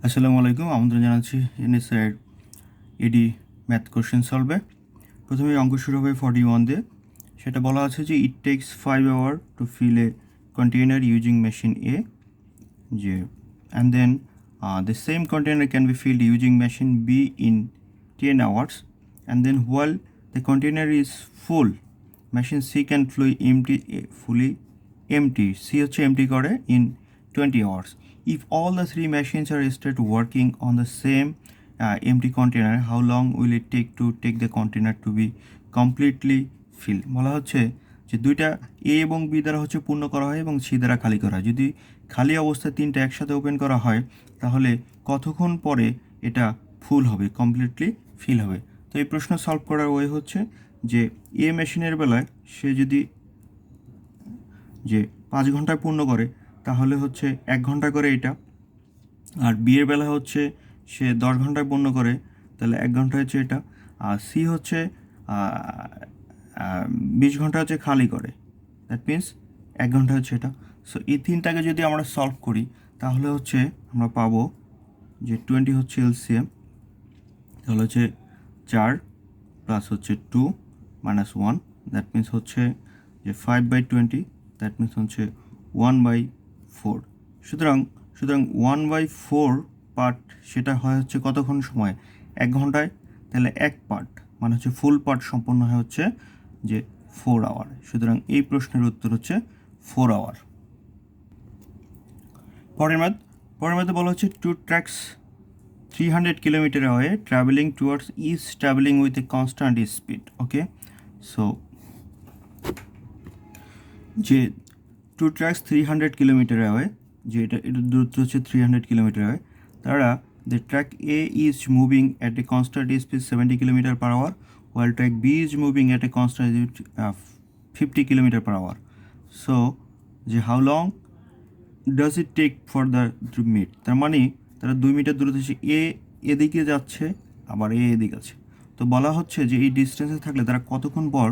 আসসালামু আলাইকুম, আমন্ত্রণ জানাচ্ছি এনএসআইয়ের এডি ম্যাথ কোশ্চেন সলভে। প্রথমে অঙ্ক শুরু হবে 41 দিয়ে। সেটা বলা আছে যে it takes 5 hour to fill a container using machine A, যে and then the same container can be filled using machine B in 10 hours, and then while the container is full machine C can fully empty, C হচ্ছে empty করে ইন 20 hours. If all the three machines are started working on the same empty container, how long will it take the container to be completely filled? বলা হচ্ছে যে দুইটা এ এবং B দ্বারা হচ্ছে পূর্ণ করা হয় এবং সি দ্বারা খালি করা হয়। যদি খালি অবস্থায় তিনটা একসাথে ওপেন করা হয় তাহলে কতক্ষণ পরে এটা ফুল হবে, কমপ্লিটলি ফিল হবে? তো এই প্রশ্ন সলভ করার ওয়ে হচ্ছে যে এ মেশিনের বেলায় সে যদি 5 ঘন্টায় পূর্ণ করে তাহলে হচ্ছে 1 ঘন্টা করে এটা, আর বিয়ের বেলা হচ্ছে সে 10 ঘন্টায় পূর্ণ করে তাহলে 1 ঘন্টা হচ্ছে এটা, আর সি হচ্ছে 20 ঘন্টা হচ্ছে খালি করে, দ্যাট মিন্স 1 ঘন্টা হচ্ছে এটা। সো এই তিনটাকে যদি আমরা সলভ করি তাহলে হচ্ছে আমরা পাবো যে 20 হচ্ছে এলসিএম, তাহলে হচ্ছে 4 প্লাস হচ্ছে 2 মাইনাস 1, দ্যাট মিন্স হচ্ছে যে 5/20, দ্যাট মিন্স হচ্ছে 1/4। সুতরাং 1/4 পার্ট সেটা হয় হচ্ছে কতক্ষণ সময়? 1 ঘন্টায়। তাহলে 1 পার্ট মানে হচ্ছে ফুল পার্ট সম্পন্ন হয় হচ্ছে যে 4 আওয়ার। সুতরাং এই প্রশ্নের উত্তর হচ্ছে 4 আওয়ার। পরের মধ্যে বলা হচ্ছে 2 tracts 300 kilometer away traveling towards east, traveling with a constant speed. Okay, so যে 2 tracks 300 kilometer away, যে এটার দূরত্ব হচ্ছে 300 kilometer away, তারা the track A is moving at a constant speed 70 kilometer per hour while track B is moving at a constant speed 50 kilometer per hour. So যে how long does it take for the to meet? তার মানে তারা 2 metre দূরত্ব হচ্ছে এদিকে যাচ্ছে আবার এদিকে আছে। তো বলা হচ্ছে যে এই ডিস্টেন্সে থাকলে তারা কতক্ষণ পর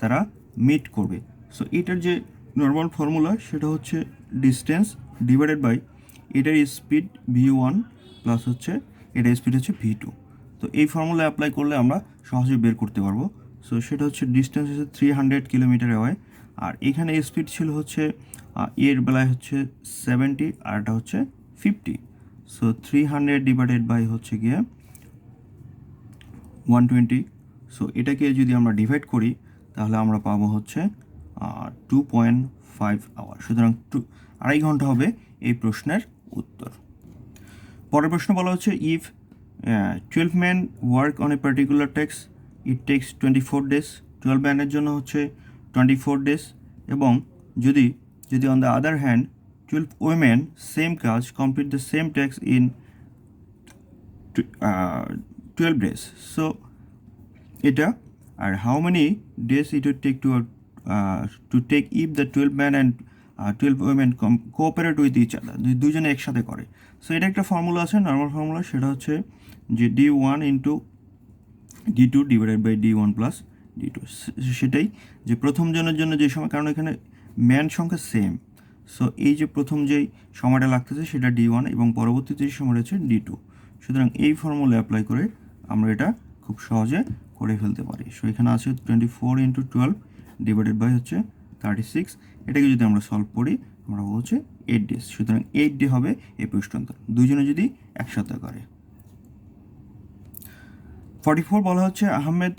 তারা মিট করবে। সো এটার যে নর্মাল ফর্মুলা সেটা হচ্ছে ডিস্টেন্স ডিভাইডেড বাই এটার স্পিড v1 প্লাস হচ্ছে এটার স্পিড হচ্ছে v2। তো এই ফর্মুলা অ্যাপ্লাই করলে আমরা সহজে বের করতে পারবো। সো সেটা হচ্ছে ডিস্টেন্স হচ্ছে 300 কিলোমিটার অ্যাওয়ে, আর এখানে স্পিড ছিল হচ্ছে এর বেলায় হচ্ছে 70 আর এটা হচ্ছে 50। সো 300 ডিভাইডেড বাই হচ্ছে গিয়ে 120। সো এটাকে যদি আমরা ডিভাইড করি তাহলে আমরা পাবো হচ্ছে 2.5 আওয়ার। সুতরাং 2.5 ঘন্টা হবে এই প্রশ্নের উত্তর। পরের প্রশ্ন বলা হচ্ছে if 12 men work on a particular টেক্স ইট টেক্স 24 days, 12 ম্যানের জন্য হচ্ছে 24 days, এবং যদি on the other hand 12 women same কাজ কমপ্লিট দ্য সেম টেক্স ইন 12 days, সো এটা আর how many days it would take to take if the 12 men and 12 women cooperate with each other, দুজনে একসাথে করে। সো এটা একটা ফর্মুলা আছে, নর্মাল ফর্মুলা, সেটা হচ্ছে যে d1 into d2 divided by d1 plus d2। সেটাই যে প্রথম জনের জন্য যে সময়, কারণ এখানে ম্যান সংখ্যা সেম, সো এই যে প্রথম যেই সময়টা লাগতেছে সেটা d1 এবং পরবর্তীতে যে সময়টা হচ্ছে d2। সুতরাং এই ফর্মুলা অ্যাপ্লাই করে আমরা এটা খুব সহজে করে ফেলতে পারি। সো এখানে আছে 24 ইন্টু 12 ডিভাইডেড বাই হচ্ছে 36। এটাকে যদি আমরা সলভ করি আমরা হচ্ছে 8 days। সুতরাং 8 ডে হবে এই প্রশ্নান্তর, দুজনে যদি একসাথে করে। 44 বলা হচ্ছে আহমেদ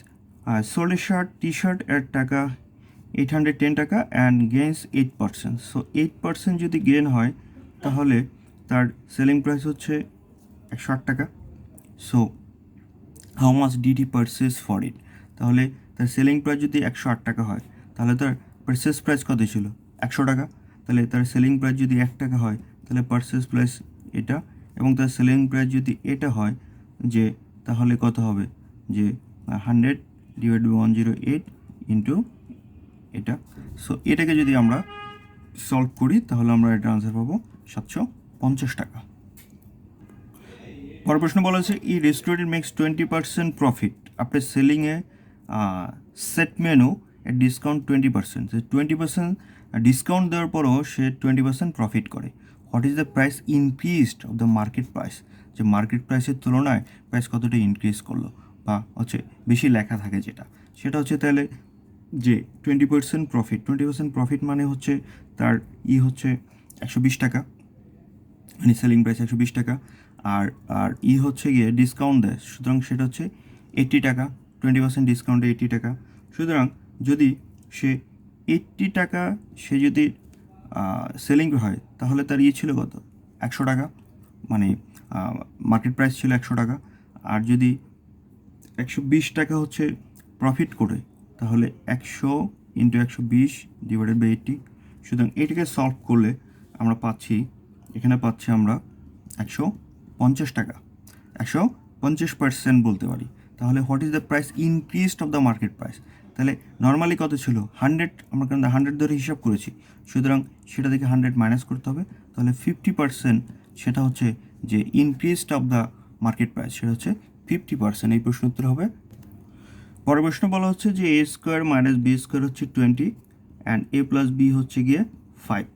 সোল্ড টি শার্ট এর টাকা 810 টাকা অ্যান্ড গেইনস 8%। সো 8% যদি গেন হয় তাহলে তার সেলিং প্রাইস হচ্ছে 108 টাকা। So how much did he purchase for it? তাহলে তার সেলিং প্রাইস যদি 108 টাকা হয় তাহলে তার পারচেজ প্রাইস কত ছিল? 100 টাকা। তাহলে তার সেলিং প্রাইস যদি 1 টাকা হয় তাহলে পারচেজ প্রাইস এটা, এবং তার সেলিং প্রাইস যদি এটা হয় যে তাহলে কত হবে? যে 100 ডিভাইড বাই 108 ইন্টু এটা। সো এটাকে যদি আমরা সলভ করি তাহলে আমরা এটা আনসার পাবো 750 টাকা। পরের প্রশ্ন বলা হচ্ছে a restaurant makes 20% profit after selling a set menu at discount 20%। 20% discount দেওয়ার পরও সে 20% প্রফিট করে। What is the price increased of the market price, যে মার্কেট প্রাইসের তুলনায় প্রাইস কতটা ইনক্রিজ করলো বা হচ্ছে বেশি লেখা থাকে যেটা, সেটা হচ্ছে তাহলে যে 20% প্রফিট, 20% প্রফিট মানে হচ্ছে তার হচ্ছে 120 টাকা, মানে সেলিং প্রাইস 120 টাকা, আর আর হচ্ছে গিয়ে ডিসকাউন্ট দেয়, সুতরাং সেটা হচ্ছে 80 টাকা, 20% ডিসকাউন্টে 80 টাকা। সুতরাং যদি সে 80 টাকা সে যদি সেলিং হয় তাহলে তার ছিল কত, 100 টাকা, মানে মার্কেট প্রাইস ছিল 100 টাকা, আর যদি 120 টাকা হচ্ছে প্রফিট করে তাহলে 100 ইন্টু 120 ডিভাইডেড বাই 80। সুতরাং এটাকে সলভ করলে আমরা পাচ্ছি, এখানে পাচ্ছি আমরা 150 টাকা, 150% বলতে পারি। তাহলে what is the price increased of the market price, তাহলে নর্মালি কত ছিল 100, আমরা কিন্তু 100 ধরে হিসাব করেছি, সুতরাং সেটা থেকে 100 মাইনাস করতে হবে, তাহলে 50% সেটা হচ্ছে যে increased of the market price, সেটা হচ্ছে 50%। এই প্রশ্ন উত্তর হবে। পরের প্রশ্ন বলা হচ্ছে যে a square minus B square হচ্ছে 20 অ্যান্ড a প্লাস বি হচ্ছে গিয়ে 5।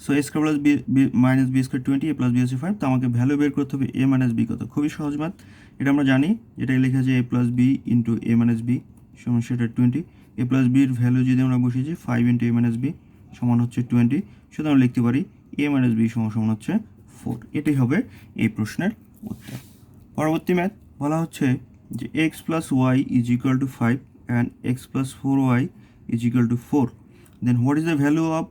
So a square plus B minus B square 20, a plus B হচ্ছে 5, তো আমাকে ভ্যালু বের করতে হবে a মাইনাস বি কত। খুবই সহজ ম্যাথ, এটা আমরা জানি, যেটা লেখা আছে a plus B into a minus B সমান সেটা 20। a প্লাস বির ভ্যালু যদি আমরা বসিয়েছি 5 ইন্টু a মাইনাস বি সমান হচ্ছে 20, সুতরাং লিখতে পারি a মাইনাস বি সমান হচ্ছে 4। এটাই হবে এই প্রশ্নের উত্তর। পরবর্তী ম্যাথ বলা হচ্ছে যে X plus Y is equal to 5 and X plus 4y is equal to 4, then what is the value of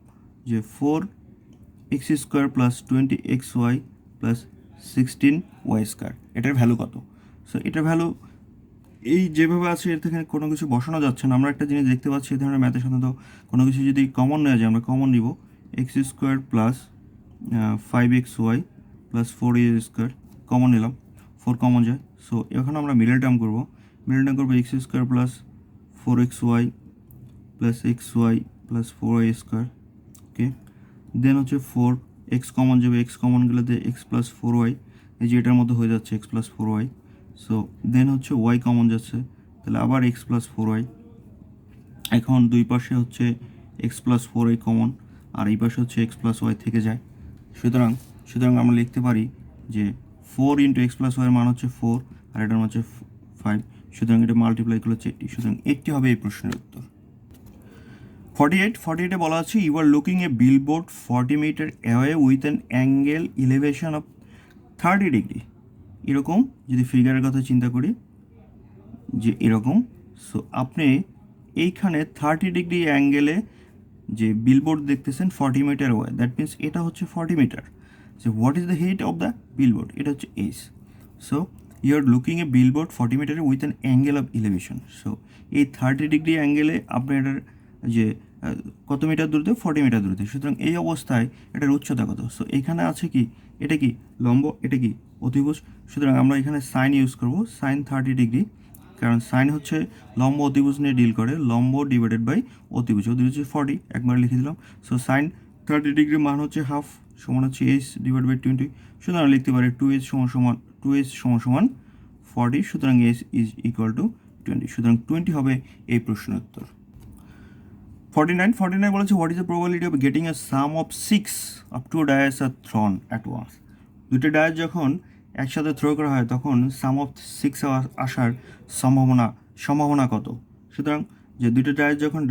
যে 4x square plus 20xy plus 16y square, এটার ভ্যালু কত। সো এটার ভ্যালু এই যেভাবে আছে এর থেকে কোনো কিছু বসানো যাচ্ছে না। আমরা একটা জিনিস দেখতে পাচ্ছি এই ধরনের ম্যাথের সাধারণত কোনো কিছু যদি কমন নেওয়া যায়, আমরা কমন নিব x square plus 5xy plus 4a square, common নিলাম, 4 কমন যায়। সো এখন আমরা মিডল টার্ম করবো, মিডল টার্ম করবো x square plus 4xy plus xy plus 4y square, okay. Then হচ্ছে 4x কমন যাবে, x কমন গেলে x প্লাস 4y, এই যে এটার মতো হয়ে যাচ্ছে x plus 4y। So then হচ্ছে y কমন যাচ্ছে, তাহলে আবার x প্লাস 4y, এখন দুই পাশে হচ্ছে x প্লাস 4y কমন, আর এই পাশে হচ্ছে x প্লাস y থেকে যায়। সুতরাং আমরা লিখতে পারি যে 4 ইন্টু এক্স প্লাস ওয়াই এর মান হচ্ছে 4 আর এটার মান হচ্ছে 5, সুতরাং এটা মাল্টিপ্লাই করলে হচ্ছে 80, সুতরাং 80 হবে এই প্রশ্নের উত্তর। 48 বলা আছে you are looking a billboard 40 metre away with an angle elevation of 30 degree. এরকম যদি ফিগারের কথা চিন্তা করি যে এরকম, সো আপনি এইখানে 30 ডিগ্রি অ্যাঙ্গেলে যে বিলবোর্ড দেখতেছেন 40 মিটার ওয়ে, দ্যাট মিনস এটা হচ্ছে 40 metre. So what is the height of the billboard, এটা হচ্ছে H. So you are looking a billboard 40 মিটারে with an angle of elevation. So এই 30 ডিগ্রি অ্যাঙ্গেলে আপনি এটার যে কত মিটার দূরত্ব, 40 মিটার দূরত্ব, সুতরাং এই অবস্থায় এটার উচ্চতা কত। সো এখানে আছে কি, এটা কি লম্ব, এটা কি অতিভুজ, সুতরাং আমরা এখানে সাইন ইউজ করব, সাইন 30 ডিগ্রি, কারণ সাইন হচ্ছে লম্ব অতিভুজ নিয়ে ডিল করে, লম্ব ডিভাইডেড বাই অতিভুজ, অতিভুজ 40 একবার লিখে দিলাম। সো সাইন 30 ডিগ্রি মান হচ্ছে হাফ, সমান হচ্ছে এইচ ডিভাইড বাই 20, সুতরাং লিখতে পারি 2h সমান 40, সুতরাং এইচ ইজ ইকুয়াল টু 20, সুতরাং 20 হবে এই প্রশ্নের উত্তর। 49 বলেছে what is the probability of getting a sum of 6 of 2 dice are thrown at once. দুটো ডায়াস যখন একসাথে থ্রো করা হয় তখন সাম অফ 6 আসার সম্ভাবনা কত। সুতরাং যে দুটো ডায়াস যখন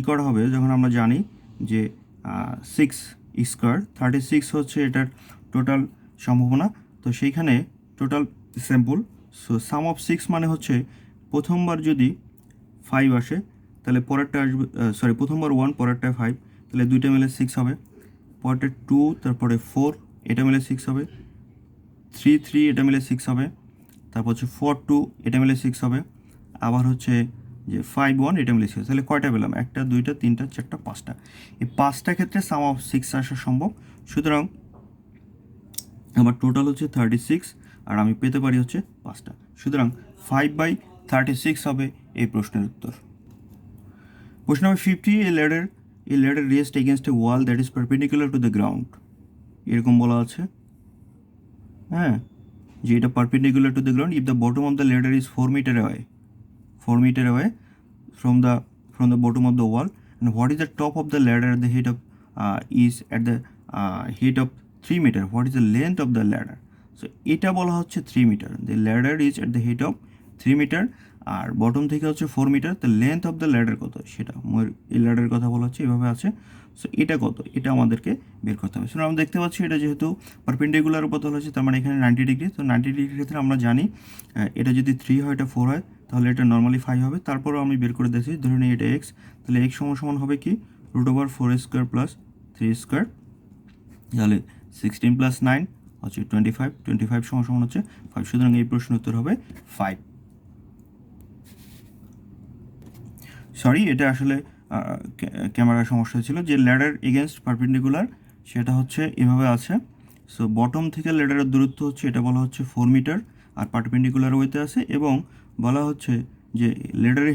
করা হবে, যখন আমরা জানি যে 6 স্কোয়ার 36 হচ্ছে এটার টোটাল সম্ভাবনা, তো সেইখানে total sample. So some of 6 মানে হচ্ছে প্রথমবার যদি 5 আসে তাহলে পরেরটা আসবে, প্রথমবার 1 পরেরটা 5, তাহলে দুইটা মিলে 6 হবে, পরেরটা 2 তারপরে 4 এটা মিলে 6 হবে, 3 এটা মিলে 6 হবে, তারপর হচ্ছে 4 2 এটা মিলে 6 হবে, আবার হচ্ছে যে 5 1 এটা মিলে 6, তাহলে কয়টা পেলাম, 1 2 3 4 5টা। এই 5টা ক্ষেত্রে সাম অফ 6 আসা সম্ভব, সুতরাং আমার টোটাল হচ্ছে 36 আর আমি পেতে পারি হচ্ছে 5টা, সুতরাং 5/36 হবে এই প্রশ্নের উত্তর। প্রশ্ন নম্বর 50, এ ladder raised against a wall that is perpendicular to the ground, এরকম বলা আছে, হ্যাঁ, যে এটা perpendicular to the ground if the bottom of the ladder is 4 meter away from the bottom of the wall, and what is the top of the ladder at the height of is at the height of 3 metre, what is the length of the ladder? So এটা বলা হচ্ছে 3 metre, the ladder is at the head of 3 metre, আর bottom থেকে হচ্ছে 4 metre, the length of the ladder কত সেটা, এই ল্যাডারের কথা বলা হচ্ছে, এভাবে আছে। সো এটা কত, এটা আমাদেরকে বের করতে হবে। সো আমরা দেখতে পাচ্ছি এটা যেহেতু পারপেন্ডিকুলার উপর তোলা হচ্ছে, তার মানে এখানে 90 ডিগ্রি, তো 90 ডিগ্রির ক্ষেত্রে আমরা জানি এটা যদি 3 হয়, এটা 4 হয়, তাহলে এটা নর্মালি 5 হবে। তারপরেও আমি বের করে দিয়েছি, ধরে নিই এটা এক্স, তাহলে এক্স সমান হবে কি √4² প্লাস 3² তাহলে 16 প্লাস 9 হচ্ছে 25, 25 সমান হচ্ছে 5, সুতরাং এই প্রশ্নের উত্তর হবে 5। সরি, এটা আসলে ক্যামেরার সমস্যা ছিল, যে ল্যাডার এগেনস্ট পারপেন্ডিকুলার সেটা হচ্ছে এভাবে আছে। সো বটম থেকে ল্যাডারের দূরত্ব হচ্ছে, এটা বলা হচ্ছে 4 মিটার, আর পারপেন্ডিকুলার ওয়েতে আছে, এবং বলা হচ্ছে যে ল্যাডারের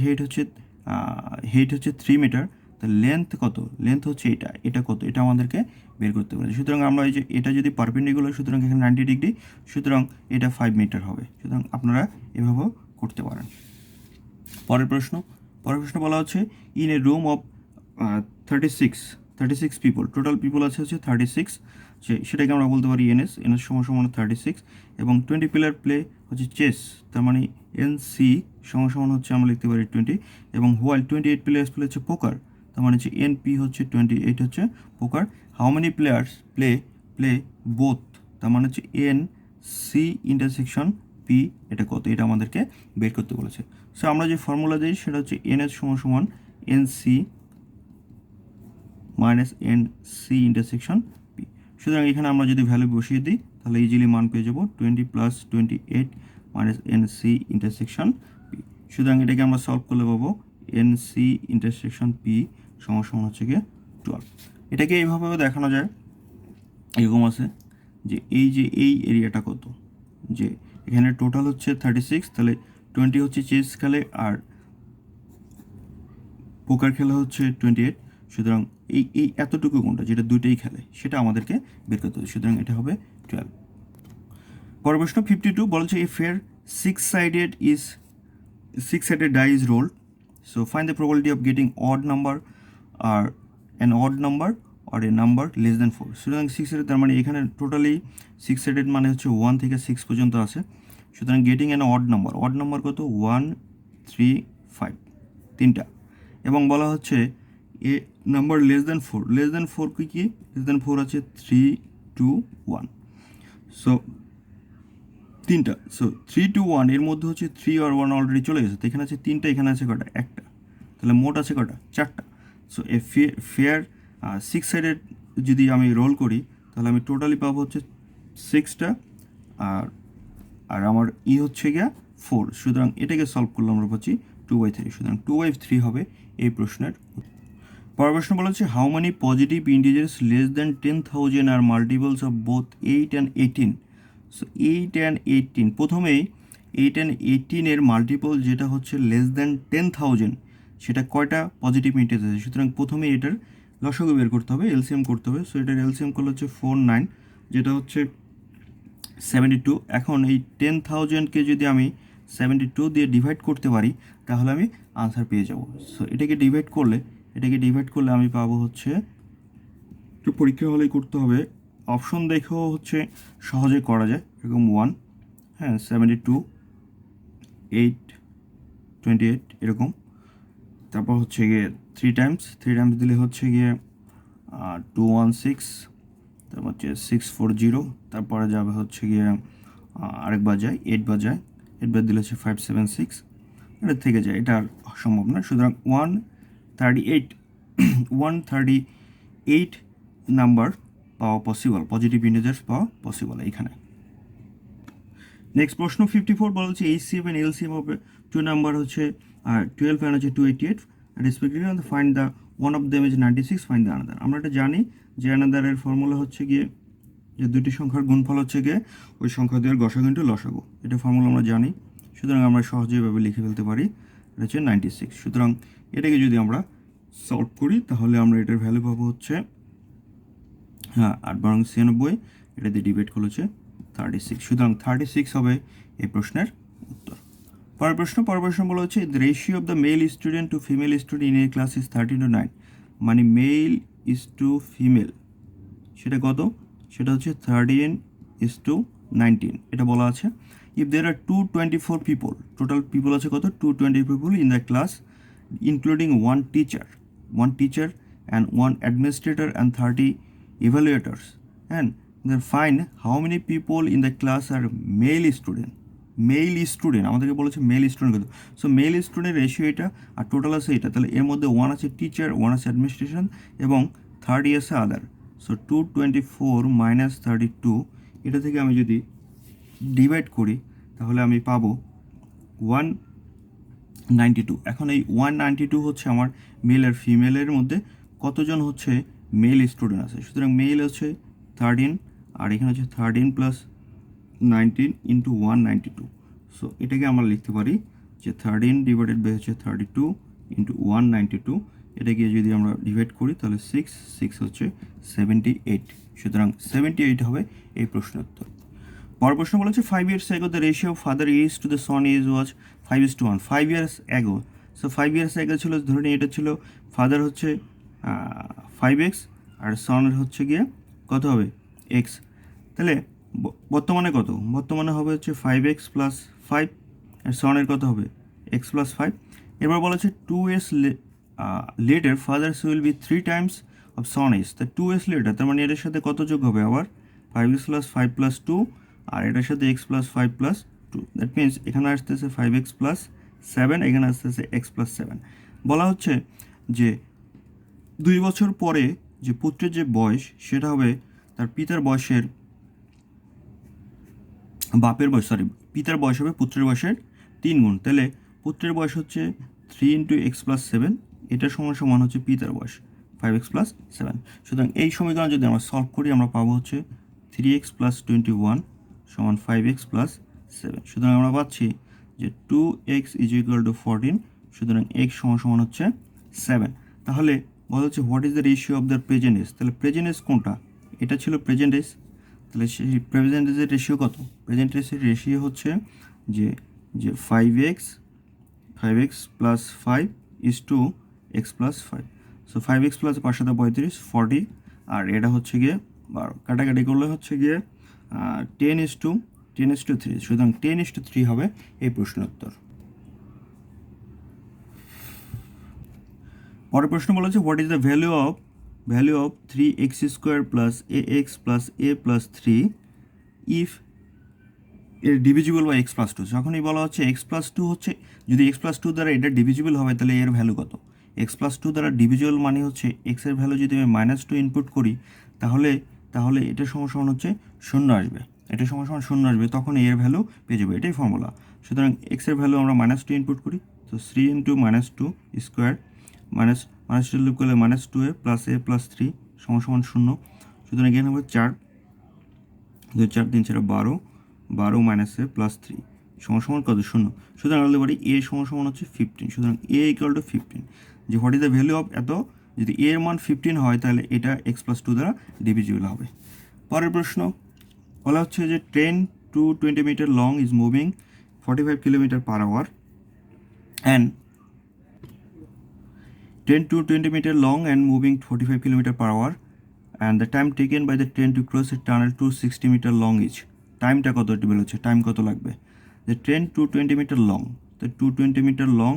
হেইট হচ্ছে 3 মিটার, তো লেন্থ কত, লেন্থ হচ্ছে এটা কত, এটা আমাদেরকে বের করতে পারে। সুতরাং আমরা এই যে এটা যদি পারপেন্ডিকুলার, সুতরাং এখানে 90 ডিগ্রি, সুতরাং এটা 5 মিটার হবে। সুতরাং আপনারা এভাবেও করতে পারেন। পরের প্রশ্ন বলা হচ্ছে in a room of 36 people, total people আছে হচ্ছে 36, সেটাকে আমরা বলতে পারি এনএস সমান 36, এবং 20 প্লেয়ার প্লে হচ্ছে চেস, তার মানে NC সমান হচ্ছে আমরা লিখতে পারি 20, এবং হোয়াইল 28 প্লেয়ার্স প্লে হচ্ছে পোকার, তার মানে হচ্ছে NP হচ্ছে 28 হচ্ছে পোকার। How many players play both, তার মানে হচ্ছে NC ইন্টারসেকশন P, এটা কত, এটা আমাদেরকে বের করতে বলেছে। সো আমরা যে ফর্মুলা দিই সেটা হচ্ছে NS সমান NC minus NC intersection P। সুতরাং এখানে আমরা যদি ভ্যালু বসিয়ে দিই তাহলে ইজিলি মান পেয়ে যাবো 20 plus 28 minus NC intersection P। সুতরাং এটাকে আমরা সলভ করলে পাবো NC ইন্টারসেকশন P সমান হচ্ছে গিয়ে 12। এটাকে এইভাবে দেখানো যায়, এরকম আছে যে এই এরিয়াটা কত, যে এখানে টোটাল হচ্ছে 36, তাহলে 20 হচ্ছে চেস খেলে আর পোকার খেলা হচ্ছে 28, সুতরাং এই এতটুকু কোনটা, যেটা দুইটাই খেলে, সেটা আমাদেরকে বের করতে হবে। সুতরাং এটা হবে 12। পরের প্রশ্ন 52 বলছে a fair 6 sided die is rolled, so find the probability of getting odd number or an odd number or a number less than 4। সুতরাং 6 sided, তার মানে এখানে টোটালি 6 sided মানে হচ্ছে 1 থেকে 6 পর্যন্ত আছে। সুতরাং গেটিং অ্যান অড নাম্বার কত, 1, 3, 5, তিনটা, এবং বলা হচ্ছে এ নাম্বার লেস দ্যান 4 কি লেস দ্যান 4 আছে 3, 2, 1, সো তিনটা। সো 3, 2, 1 এর মধ্যে হচ্ছে 3 আর 1 অলরেডি চলে গেছে, তো এখানে আছে তিনটা, এখানে আছে কটা, একটা, তাহলে মোট আছে কটা, 4টা। সো এ ফেয়ার 6 সাইডেড যদি আমি রোল করি তাহলে আমি টোটালি পাবো হচ্ছে 6টা, আর আমার হচ্ছে গিয়া 4। সুতরাং এটাকে সলভ করলে আমরা পাচ্ছি 2/3, সুতরাং 2/3 হবে এই প্রশ্নের। পরের প্রশ্ন বলা হচ্ছে how many positive integers less than 10,000 আর multiples of both 8 and 18। So 8 and 18, প্রথমেই 8 and 18 এর মাল্টিপল যেটা হচ্ছে লেস দ্যান 10,000, সেটা কয়টা পজিটিভ ইন্টিজার আছে। সুতরাং প্রথমে এটার লসাগু বের করতে হবে, এলসিএম করতে হবে। সো এটার এলসিএম করলে হচ্ছে 4, 9, যেটা হচ্ছে 72। এখন এই 10,000কে যদি আমি 72 দিয়ে ডিভাইড করতে পারি তাহলে আমি আনসার পেয়ে যাব। সো এটাকে ডিভাইড করলে আমি পাবো হচ্ছে, একটু পরীক্ষা হলেই করতে হবে, অপশন দেখেও হচ্ছে সহজে করা যায়, এরকম 1, হ্যাঁ 72, 8, 28 এরকম। তারপর হচ্ছে গিয়ে 3 টাইমস দিলে হচ্ছে গিয়ে 216, তারপর হচ্ছে 640, তারপরে যাবে হচ্ছে গিয়ে আরেকবার যায় 8 বার দিলে হচ্ছে 576, এটা থেকে যায়, এটা আর সম্ভব না। সুতরাং 138 নাম্বার পাওয়া পসিবল, পজিটিভ ইন্টিজার্স পাওয়া পসিবল এইখানে। নেক্সট প্রশ্ন 54 বলা হচ্ছে HCF and LCM হবে 2 নাম্বার হচ্ছে 12 and হচ্ছে 288 respectively, find the one of them is 96, find the another. আমরা এটা জানি যে আনাদারের ফর্মুলা হচ্ছে গিয়ে যে দুটি সংখ্যার গুণফল হচ্ছে গিয়ে ওই সংখ্যা দুয়ের গসাগু ইন্টু লসাগু, এটা ফর্মুলা আমরা জানি। সুতরাং আমরা সহজেই এভাবে লিখে ফেলতে পারি, এটা হচ্ছে 96। সুতরাং এটাকে যদি আমরা সলভ করি তাহলে আমরা এটার ভ্যালু পাবো হচ্ছে 8 বারং 96, এটা দিয়ে ডিভাইড করলে হচ্ছে 36। সুতরাং 36 হবে এই প্রশ্নের উত্তর। পরের প্রশ্ন বলা হচ্ছে the ratio of the male student to female student in a class is 13:9, মানে মেল ইজ টু ফিমেল সেটা কত, সেটা হচ্ছে 13:19 এটা বলা আছে। If there are 224 people, total people আছে কত, 220 people in the class including one teacher and one administrator and 30 evaluators, and then find how many people in the class are male student আমাদেরকে বলেছে মেল স্টুডেন্ট কত। So mail student ratio এটা, আর total আছে এটা, তাহলে এর মধ্যে 1 আছে টিচার, 1 আছে অ্যাডমিনিস্ট্রেশন এবং 30 আছে আদার। সো 224 মাইনাস 32, এটা থেকে আমি যদি ডিভাইড করি তাহলে আমি পাবো 192। এখন এই 192 হচ্ছে আমার মেল আর ফিমেলের মধ্যে কতজন হচ্ছে মেল স্টুডেন্ট আছে। সুতরাং মেল হচ্ছে 13, আর এখানে হচ্ছে 13 প্লাস 19 ইন্টু 192। সো এটাকে আমরা লিখতে পারি যে 13 ডিভাইডেড বাই হচ্ছে 32 ইন্টু 192। এটাকে যদি আমরা ডিভাইড করি তাহলে 6 হচ্ছে 78। সুতরাং 78 হবে এই প্রশ্নের উত্তর। পরের প্রশ্ন বলেছে 5 years ago the ratio of father is to the son is was 5:1। 5 years ago, so 5 years ago ছিল, ধরে নিই এটা ছিল ফাদার হচ্ছে 5x আর সনের হচ্ছে গিয়ে কত হবে x। তাহলে বর্তমানে কত, বর্তমানে হবে হচ্ছে 5x প্লাস 5 আর সনের কত হবে x প্লাস 5। এবার বলা হচ্ছে 2 years later fathers will be 3 times of son is, তা 2 years later তার মানে এটার সাথে কত যোগ হবে আবার 5x প্লাস 5 প্লাস 2 আর এটার সাথে x plus 5 plus 2, that means এখানে আসতেছে 5x প্লাস 7, এখানে আসতেছে x প্লাস 7। বলা হচ্ছে যে 2 বছর পরে যে পুত্রের যে বয়স সেটা হবে তার পিতার বয়সের পিতার বয়স হবে পুত্রের বয়সের 3 গুণ। তাহলে পুত্রের বয়স হচ্ছে 3 ইন্টু এক্স প্লাস 7, এটার সমান হচ্ছে পিতার বয়স 5x প্লাস 7। সুতরাং এই সমীকরণ যদি আমরা সলভ করি আমরা পাবো হচ্ছে 3x প্লাস 21 সমান 5x প্লাস 7। সুতরাং আমরা পাচ্ছি যে 2x ইজ ইকুয়াল টু 14, সুতরাং x সমান হচ্ছে 7। তাহলে বলা হচ্ছে what is the ratio of the present age, তাহলে প্রেজেন্ট এজ কোনটা, এটা ছিল প্রেজেন্ট এজ, তাহলে সেই প্রেজেন্ট এজের রেশিও কত, প্রেজেন্ট এজের রেশিও হচ্ছে যে 5x plus 5 is two x plus 5। So 5x plus 5 সাথে 35 40, আর এটা হচ্ছে গিয়ে 12, কাটাকাটি করলে হচ্ছে গিয়ে 10:3। সুতরাং 10:3 হবে এই প্রশ্নের উত্তর। পরের প্রশ্ন বলা হচ্ছে what is the value of 3x square plus ax plus a plus 3 if এর ডিভিজিবল বাই এক্স প্লাস 2। যখনই বলা হচ্ছে এক্স প্লাস 2 হচ্ছে, যদি এক্স প্লাস 2 দ্বারা এটা ডিভিজিবল হবে তাহলে এর ভ্যালু কত। এক্স প্লাস 2 দ্বারা ডিভিজিবল মানে হচ্ছে এক্সের ভ্যালু যদি আমি -2 ইনপুট করি তাহলে এটা সমান হচ্ছে 0 আসবে, এটা সমান 0 আসবে, তখন এর ভ্যালু পেয়ে যাবে, এটাই ফর্মুলা। সুতরাং এক্সের ভ্যালু আমরা -2 ইনপুট করি, তো 3 ইন্টু -2 স্কোয়ার -2 লিপ করলে -2a প্লাস a প্লাস 3 সমান 0। সুতরাং এখানে হবে 4 2 4 3 4 12 মাইনাস a প্লাস 3 সমান কত 0। সুতরাং বলতে পারি a সমান হচ্ছে 15। সুতরাং a ইকুয়াল টু 15, যে what is the value of এত, যদি a এর মান 15 হয় তাহলে এটা x প্লাস 2 দ্বারা ডিভিজিবল হবে। পরের প্রশ্ন বলা হচ্ছে যে 10 to 20 metre long is moving 45 kilometre per hour and 10 to 20 meter long and moving 45 kilometer per hour, and the time taken by the train to cross a tunnel to 60 meter long is, টাইমটা কত বলেছে, time কত লাগবে, যে 10 to 20 metre long, তো 220 metre long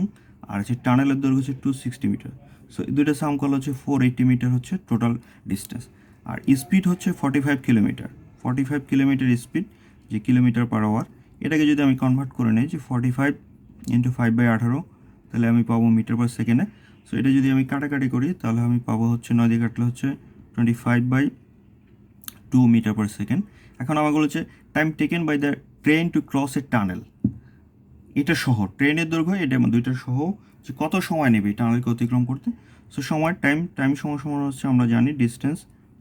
আর হচ্ছে টানেলের দৈর্ঘ্য হচ্ছে 260 মিটার। সো দুইটা সাম করলে হচ্ছে 480 মিটার হচ্ছে টোটাল ডিস্টেন্স, আর স্পিড হচ্ছে 45 কিলোমিটার স্পিড, যে কিলোমিটার পার আওয়ার। এটাকে যদি আমি কনভার্ট করে নিই যে 45 ইন্টু 5/18, তাহলে আমি পাবো মিটার পার সেকেন্ডে। সো এটা যদি আমি কাটাকাটি করি তাহলে আমি পাবো হচ্ছে 9 দিয়ে কাটলে হচ্ছে 25/2 মিটার পার সেকেন্ড। এখন আমার বলেছে time taken by the train to cross a tunnel, এটা সহ ট্রেনের দৈর্ঘ্য এটা দুইটা সহ যে কত সময় নেবে এই টানেলকে অতিক্রম করতে। সো সময় টাইম সমান হচ্ছে আমরা জানি ডিস্টেন্স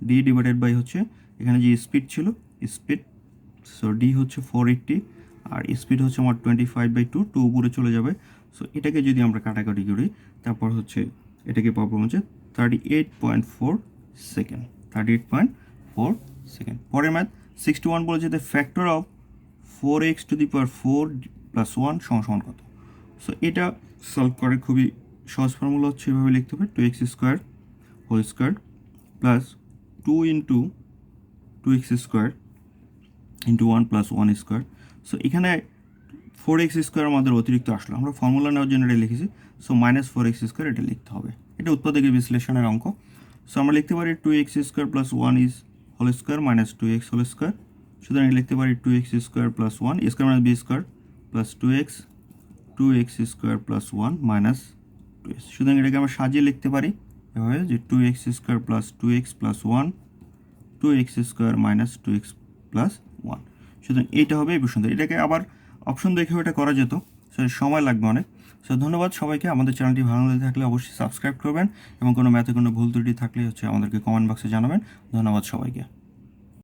ডি ডিভাইডেড বাই হচ্ছে এখানে যে স্পিড ছিল স্পিড, সো ডি হচ্ছে 480 আর স্পিড হচ্ছে আমার 25/2, 2 উপরে চলে যাবে। সো এটাকে যদি আমরা কাটাকাটি করি তারপর হচ্ছে এটাকে পাবো হচ্ছে 38.4 সেকেন্ড, 38.4 সেকেন্ড। পরের ম্যাথ 61 বলেছে the factor of 4x to the power 4 plus 1 সমান কত। সো এটা সলভ করে খুবই সহজ ফর্মুলা হচ্ছে এভাবে লিখতে হবে 2x square whole square plus 2 into 2x square into 1 plus 1 square. So এখানে 4x স্কোয়ার আমাদের অতিরিক্ত আসলো, আমরা ফর্মুলা নেওয়ার জন্য এটা লিখেছি। সো মাইনাস 4x স্কোয়ার এটা লিখতে হবে, এটা উৎপাদকের বিশ্লেষণের অঙ্ক। সো আমরা লিখতে পারি 2x square plus 1 is whole square minus 2x whole square. সুতরাং লিখতে পারি 2x square plus 1 square minus B square plus 2x square plus 1 minus 2x। সুতরাং এটাকে আমরা সাজিয়ে লিখতে পারি এভাবে যে 2x square plus 2x plus 1 2x square minus 2x plus 1। সুতরাং এইটা হবে এই পর্যন্ত। এটাকে আবার অপশন দেখেও এটা করা যেত, সো সময় লাগবে অনেক। সো ধন্যবাদ সবাইকে। আমাদের চ্যানেলটি ভালো লেগে থাকলে অবশ্যই সাবস্ক্রাইব করবেন এবং কোনো ম্যাথে কোনো ভুল ত্রুটি থাকলে আমাদেরকে কমেন্ট বক্সে জানাবেন। ধন্যবাদ সবাইকে।